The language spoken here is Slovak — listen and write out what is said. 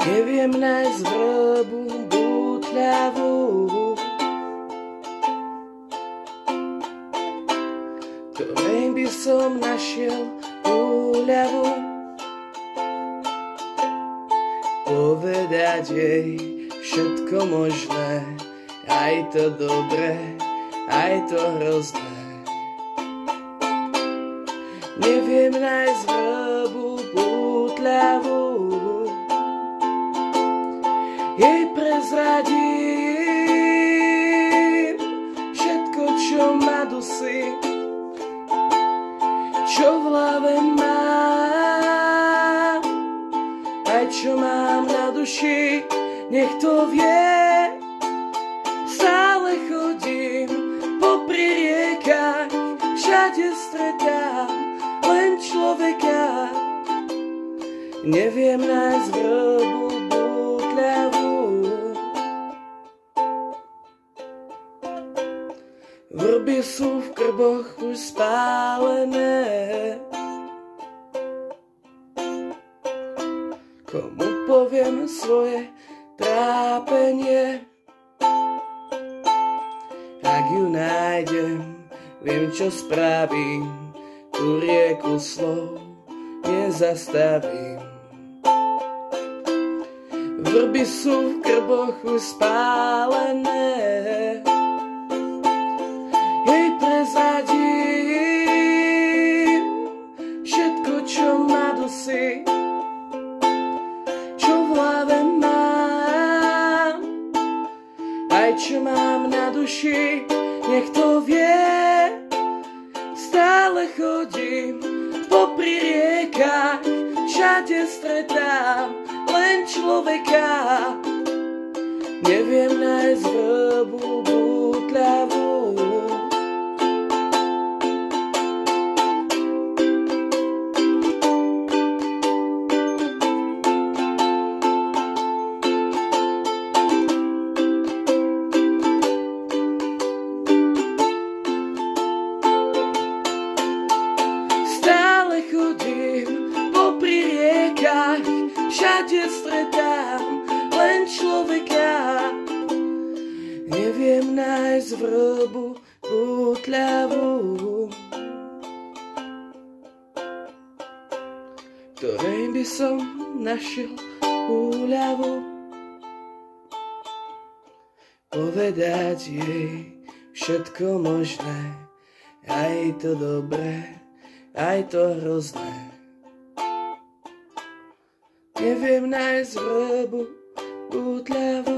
Neviem nájsť vrbu bútľavú, ktorej by som našiel úľavu. Povedať jej všetko možné, aj to dobré, aj to hrozné. Neviem nájsť vrbu bútľavú, jej prezradím všetko, čo ma dusí, čo v hlave mám, aj čo mám na duši, nech to vie. Stále chodím popri riekach, všade stretám len človeka. Neviem nájsť vrbu bútľavú, vrby sú v krboch už spálené. Komu poviem svoje trápenie? Ak ju nájdem, viem, čo spravím, tú rieku slov nezastavím. Vrby sú v krboch už spálené, jej prezradím všetko, čo ma dusí, čo v hlave mám, aj čo mám na duši, nech to vie. Stále chodím popri riekach, všade stretám len človeka. Neviem nájsť vrbu bútľavú, všade stretám len človeka. Neviem nájsť vrbu bútľavú, ktorej by som našiel úľavu. Povedať jej všetko možné, aj to dobré, aj to hrozné. Neviem nájsť vrbu bútľavú.